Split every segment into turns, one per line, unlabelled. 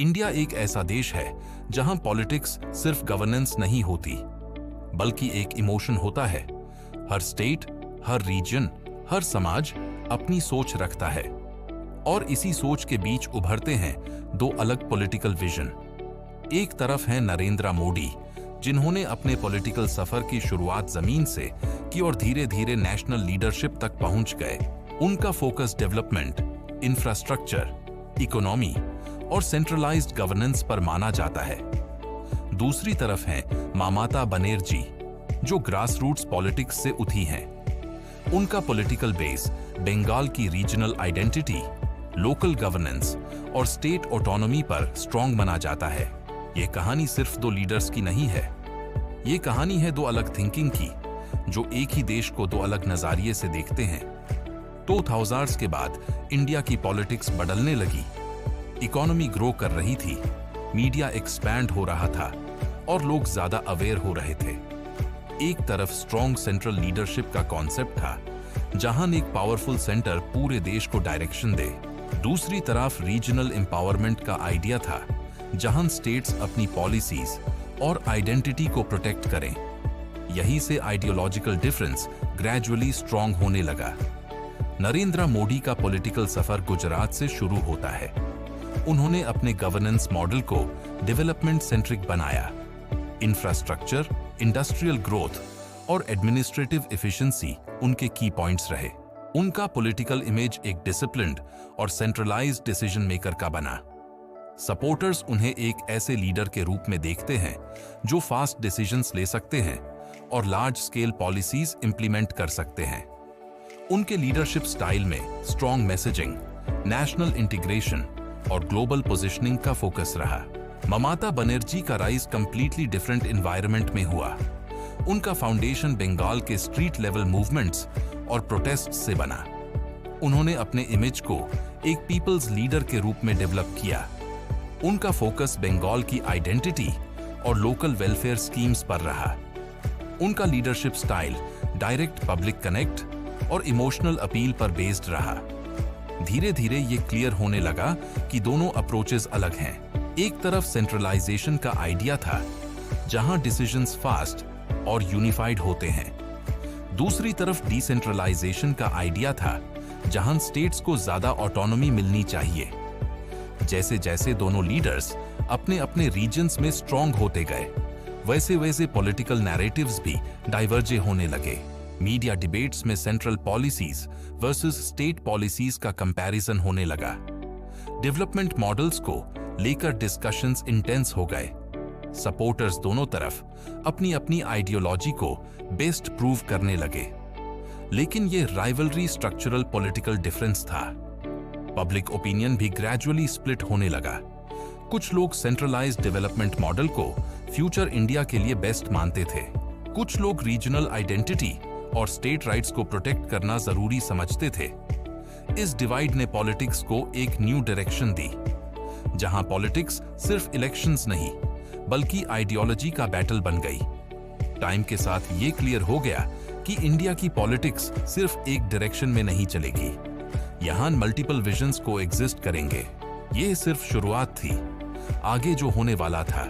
India एक ऐसा देश है जहां पॉलिटिक्स सिर्फ गवर्नेंस नहीं होती, बल्कि एक इमोशन होता है। हर स्टेट, हर रीजन, हर समाज अपनी सोच रखता है और इसी सोच के बीच उभरते हैं दो अलग पॉलिटिकल विजन। एक तरफ है नरेंद्र मोदी, जिन्होंने अपने पॉलिटिकल सफर की शुरुआत जमीन से की और धीरे धीरे नेशनल लीडरशिप तक पहुंच गए। उनका फोकस डेवलपमेंट, इंफ्रास्ट्रक्चर, इकोनॉमी और सेंट्रलाइज्ड गवर्नेंस पर माना जाता है। दूसरी तरफ हैं ममता बनर्जी, जो ग्रास रूट्स पॉलिटिक्स से उठी हैं। उनका पॉलिटिकल बेस बंगाल की रीजनल आइडेंटिटी, लोकल गवर्नेंस और स्टेट ऑटोनॉमी पर स्ट्रॉन्ग माना जाता है। ये कहानी सिर्फ दो लीडर्स की नहीं है, ये कहानी है दो अलग थिंकिंग की, जो एक ही देश को दो अलग नजरिए से देखते हैं। 2000s के बाद इंडिया की पॉलिटिक्स बदलने लगी। इकोनॉमी ग्रो कर रही थी, मीडिया एक्सपैंड हो रहा था और लोग ज्यादा अवेयर हो रहे थे। एक तरफ स्ट्रॉन्ग सेंट्रल लीडरशिप का कॉन्सेप्ट था, जहां एक पावरफुल सेंटर पूरे देश को डायरेक्शन दे। दूसरी तरफ रीजनल एम्पावरमेंट का आइडिया था, जहां स्टेट्स अपनी पॉलिसीज और आइडेंटिटी को प्रोटेक्ट करें। यहीं से आइडियोलॉजिकल डिफरेंस ग्रेजुअली स्ट्रॉन्ग होने लगा। नरेंद्र मोदी का पॉलिटिकल सफर गुजरात से शुरू होता है। उन्होंने अपने गवर्नेंस मॉडल को डेवलपमेंट सेंट्रिक बनाया। इंफ्रास्ट्रक्चर, इंडस्ट्रियल ग्रोथ और एडमिनिस्ट्रेटिव एफिशिएंसी उनके की पॉइंट्स रहे। उनका पॉलिटिकल इमेज एक डिसिप्लिन्ड और सेंट्रलाइज्ड डिसीजन मेकर का बना। सपोर्टर्स उन्हें एक ऐसे लीडर के रूप में देखते हैं जो फास्ट डिसीजंस ले सकते हैं और लार्ज स्केल पॉलिसीज इंप्लीमेंट कर सकते हैं। उनके लीडरशिप स्टाइल में स्ट्रॉन्ग मैसेजिंग, नेशनल इंटीग्रेशन और ग्लोबल पोजीशनिंग का फोकस रहा। ममता बनर्जी का राइज कंप्लीटली डिफरेंट एनवायरनमेंट में हुआ। उनका फाउंडेशन बंगाल के स्ट्रीट लेवल मूवमेंट्स और प्रोटेस्ट से बना। उन्होंने अपने इमेज को एक पीपल्स लीडर के रूप में डेवलप किया। उनका फोकस बंगाल की आइडेंटिटी और लोकल वेलफेयर स्कीम्स पर रहा। उनका leadership style direct public connect और इमोशनल अपील पर बेस्ड रहा। धीरे धीरे ये क्लियर होने लगा कि दोनों अप्रोचेस अलग हैं। एक तरफ सेंट्रलाइजेशन का आइडिया था, जहां डिसीजंस फास्ट और यूनिफाइड होते हैं। दूसरी तरफ डिसेंट्रलाइजेशन का आइडिया था, जहां स्टेट्स को ज्यादा ऑटोनॉमी मिलनी चाहिए। जैसे जैसे दोनों लीडर्स अपने अपने रीजन्स में स्ट्रॉन्ग होते गए, वैसे वैसे पॉलिटिकल नैरेटिव्स भी डाइवर्जे होने लगे। मीडिया डिबेट्स में central policies versus state policies का कंपैरिजन होने लगा। डेवलपमेंट मॉडल्स को लेकर डिस्कशंस इंटेंस हो गए। सपोर्टर्स दोनों तरफ अपनी अपनी आइडियोलॉजी को बेस्ट प्रूव करने लगे। लेकिन ये राइवलरी स्ट्रक्चरल पॉलिटिकल डिफरेंस था। पब्लिक ओपिनियन भी ग्रेजुअली स्प्लिट होने लगा। कुछ लोग सेंट्रलाइज्ड डेवलपमेंट मॉडल को फ्यूचर इंडिया के लिए बेस्ट मानते थे। कुछ लोग रीजनल आइडेंटिटी और स्टेट राइट्स को प्रोटेक्ट करना जरूरी समझते थे। इस डिवाइड ने पॉलिटिक्स को एक न्यू डायरेक्शन दी, जहां पॉलिटिक्स सिर्फ इलेक्शंस नहीं, बल्कि आइडियोलॉजी का बैटल बन गई। टाइम के साथ ये क्लियर हो गया कि इंडिया की पॉलिटिक्स सिर्फ एक डायरेक्शन में नहीं चलेगी। यहां मल्टीपल विजन्स को एग्जिस्ट करेंगे। ये सिर्फ शुरुआत थी। आगे जो होने वाला था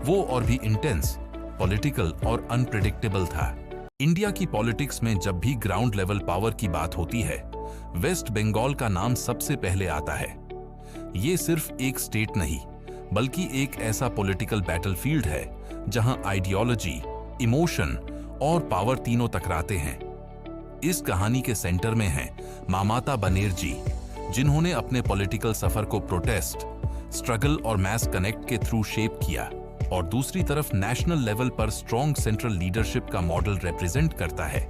वो और भी इंटेंस, पॉलिटिकल और अनप्रेडिक्टेबल था। इंडिया की पॉलिटिक्स में जब भी ग्राउंड लेवल पावर की बात होती है, वेस्ट बंगाल का नाम सबसे पहले आता है। ये सिर्फ एक स्टेट नहीं, बल्कि एक ऐसा पॉलिटिकल बैटलफील्ड है जहां आइडियोलॉजी, इमोशन और पावर तीनों टकराते हैं। इस कहानी के सेंटर में हैं ममता बनर्जी, जिन्होंने अपने पॉलिटिकल सफर को प्रोटेस्ट, स्ट्रगल और मैस कनेक्ट के थ्रू शेप किया। और दूसरी तरफ नेशनल लेवल पर स्ट्रॉन्ग सेंट्रल लीडरशिप का मॉडल रिप्रेजेंट करता है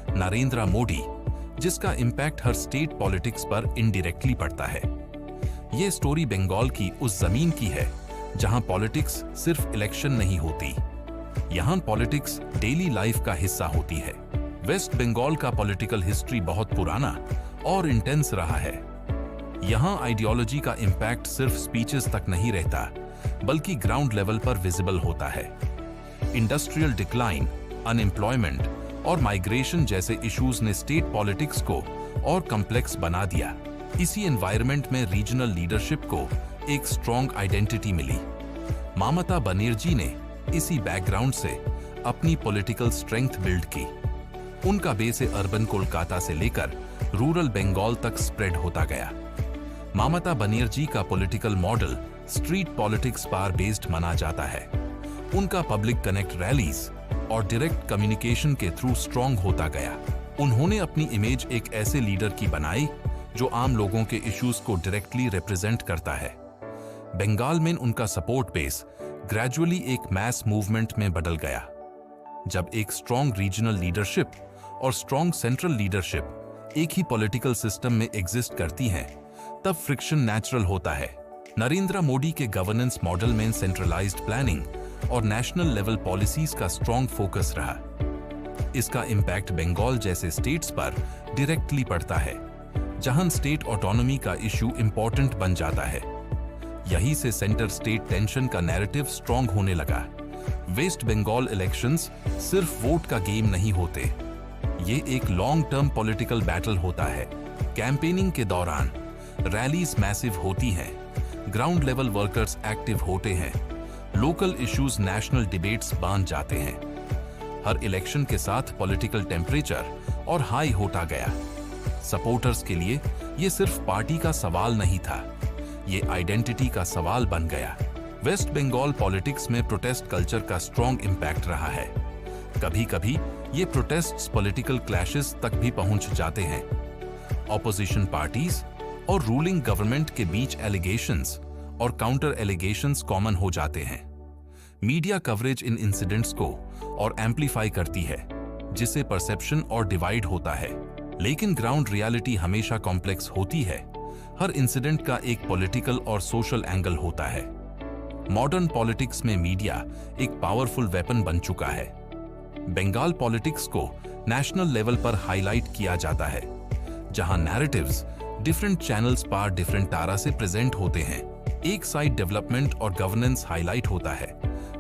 नरेंद्र मोदी, जिसका इम्पैक्ट हर स्टेट पॉलिटिक्स पर इनडायरेक्टली पड़ता है। ये स्टोरी बंगाल की उस जमीन की है जहां पॉलिटिक्स सिर्फ इलेक्शन नहीं होती, यहां पॉलिटिक्स डेली लाइफ का हिस्सा होती है। वेस्ट बंगाल का पॉलिटिकल हिस्ट्री बहुत पुराना और इंटेंस रहा है। यहां आइडियोलॉजी का इम्पैक्ट सिर्फ स्पीचेस तक नहीं रहता, बल्कि ग्राउंड लेवल पर विजिबल होता है। इंडस्ट्रियल डिक्लाइन, अनएम्प्लॉयमेंट और माइग्रेशन जैसे इश्यूज ने स्टेट पॉलिटिक्स को और कॉम्प्लेक्स बना दिया। इसी एनवायरनमेंट में रीजनल लीडरशिप को एक स्ट्रॉन्ग आइडेंटिटी मिली। ममता बनर्जी ने इसी बैकग्राउंड से अपनी पॉलिटिकल स्ट्रेंथ बिल्ड की। उनका बेस अर्बन कोलकाता से लेकर रूरल बंगाल तक स्प्रेड होता गया। ममता बनर्जी का पॉलिटिकल मॉडल स्ट्रीट पॉलिटिक्स पर बेस्ड माना जाता है। उनका पब्लिक कनेक्ट रैलीज और डायरेक्ट कम्युनिकेशन के थ्रू स्ट्रॉन्ग होता गया। उन्होंने अपनी इमेज एक ऐसे लीडर की बनाई जो आम लोगों के इश्यूज को डायरेक्टली रिप्रेजेंट करता है। बंगाल में उनका सपोर्ट बेस ग्रेजुअली एक मैस मूवमेंट में बदल गया। जब एक स्ट्रॉन्ग रीजनल लीडरशिप और स्ट्रॉन्ग सेंट्रल लीडरशिप एक ही पॉलिटिकल सिस्टम में एग्जिस्ट करती हैं, तब फ्रिक्शन नेचुरल होता है। नरेंद्र मोदी के गवर्नेंस मॉडल में सेंट्रलाइज्ड प्लानिंग और नेशनल लेवल पॉलिसीज का स्ट्रॉन्ग फोकस रहा। इसका इम्पैक्ट बंगाल जैसे स्टेट्स पर डायरेक्टली पड़ता है, जहां स्टेट ऑटोनॉमी का इश्यू इंपॉर्टेंट बन जाता है। यहीं से सेंटर स्टेट टेंशन का नैरेटिव स्ट्रॉन्ग होने लगा। वेस्ट बंगाल इलेक्शंस सिर्फ वोट का गेम नहीं होते, ये एक लॉन्ग टर्म पॉलिटिकल बैटल होता है। कैंपेनिंग के दौरान रैलीज मैसिव होती हैं, ग्राउंड लेवल वर्कर्स एक्टिव होते हैं, लोकल इश्यूज नेशनल डिबेट्स बन जाते हैं। हर इलेक्शन के साथ पॉलिटिकल टेम्परेचर और हाई होता गया। सपोर्टर्स के लिए ये सिर्फ पार्टी का सवाल नहीं था, ये आइडेंटिटी का सवाल बन गया। वेस्ट बंगाल पॉलिटिक्स में प्रोटेस्ट कल्चर का स्ट्रॉन्ग इम्पैक्ट रहा है। कभी कभी ये प्रोटेस्ट्स पॉलिटिकल क्लैशेस तक भी पहुंच जाते हैं। ऑपोजिशन पार्टीज और रूलिंग गवर्नमेंट के बीच एलिगेशंस और काउंटर एलिगेशंस कॉमन हो जाते हैं। मीडिया कवरेज इन इंसिडेंट्स को और एम्पलीफाई करती है, जिससे परसेप्शन और डिवाइड होता है। लेकिन ग्राउंड रियलिटी हमेशा कॉम्प्लेक्स होती है। हर इंसिडेंट का एक पॉलिटिकल और सोशल एंगल होता है। मॉडर्न पॉलिटिक्स में मीडिया एक पावरफुल वेपन बन चुका है। बंगाल पॉलिटिक्स को नेशनल लेवल पर हाईलाइट किया जाता है, जहां नैरेटिव्स डिफरेंट चैनल्स पर डिफरेंट तारा से प्रेजेंट होते हैं। एक साइड डेवलपमेंट और गवर्नेंस हाईलाइट होता है,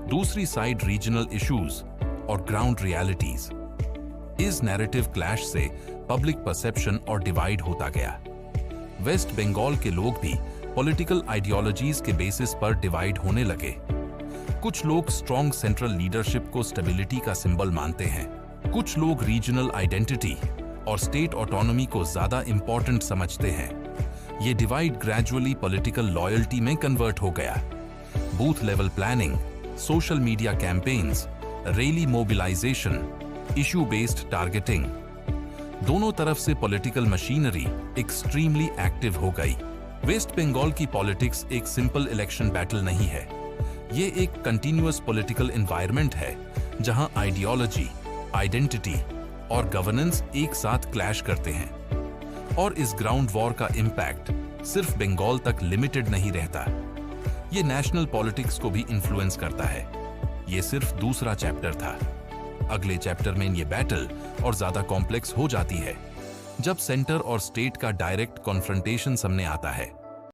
दूसरी साइड रीजनल इश्यूज और ग्राउंड रियलिटीज। इस नैरेटिव क्लैश से पब्लिक परसेप्शन और डिवाइड होता गया। वेस्ट बंगाल के लोग भी पॉलिटिकल आइडियोलॉजीज के बेसिस पर डिवाइड होने लगे। कुछ लोग स्ट्रॉन्ग सेंट्रल लीडरशिप को स्टेबिलिटी का सिंबल मानते हैं, कुछ लोग रीजनल आइडेंटिटी और स्टेट ऑटोनॉमी को ज्यादा इंपॉर्टेंट समझते हैं। ये डिवाइड ग्रेजुअली पॉलिटिकल लॉयल्टी में कन्वर्ट हो गया। Booth level planning, social media campaigns, rally mobilisation, issue based targeting, दोनों तरफ से पॉलिटिकल मशीनरी एक्सट्रीमली एक्टिव हो गई। वेस्ट बंगाल की पॉलिटिक्स एक सिंपल इलेक्शन बैटल नहीं है, ये एक कंटिन्यूअस पॉलिटिकल एनवायरनमेंट है, जहां आइडियोलॉजी, आइडेंटिटी और गवर्नेंस एक साथ क्लैश करते हैं। और इस ग्राउंड वॉर का इम्पैक्ट सिर्फ बंगाल तक लिमिटेड नहीं रहता, ये नेशनल पॉलिटिक्स को भी इन्फ्लुएंस करता है। ये सिर्फ दूसरा चैप्टर था। अगले चैप्टर में ये बैटल और ज्यादा कॉम्प्लेक्स हो जाती है, जब सेंटर और स्टेट का डायरेक्ट कॉन्फ्रंटेशन सामने आता है।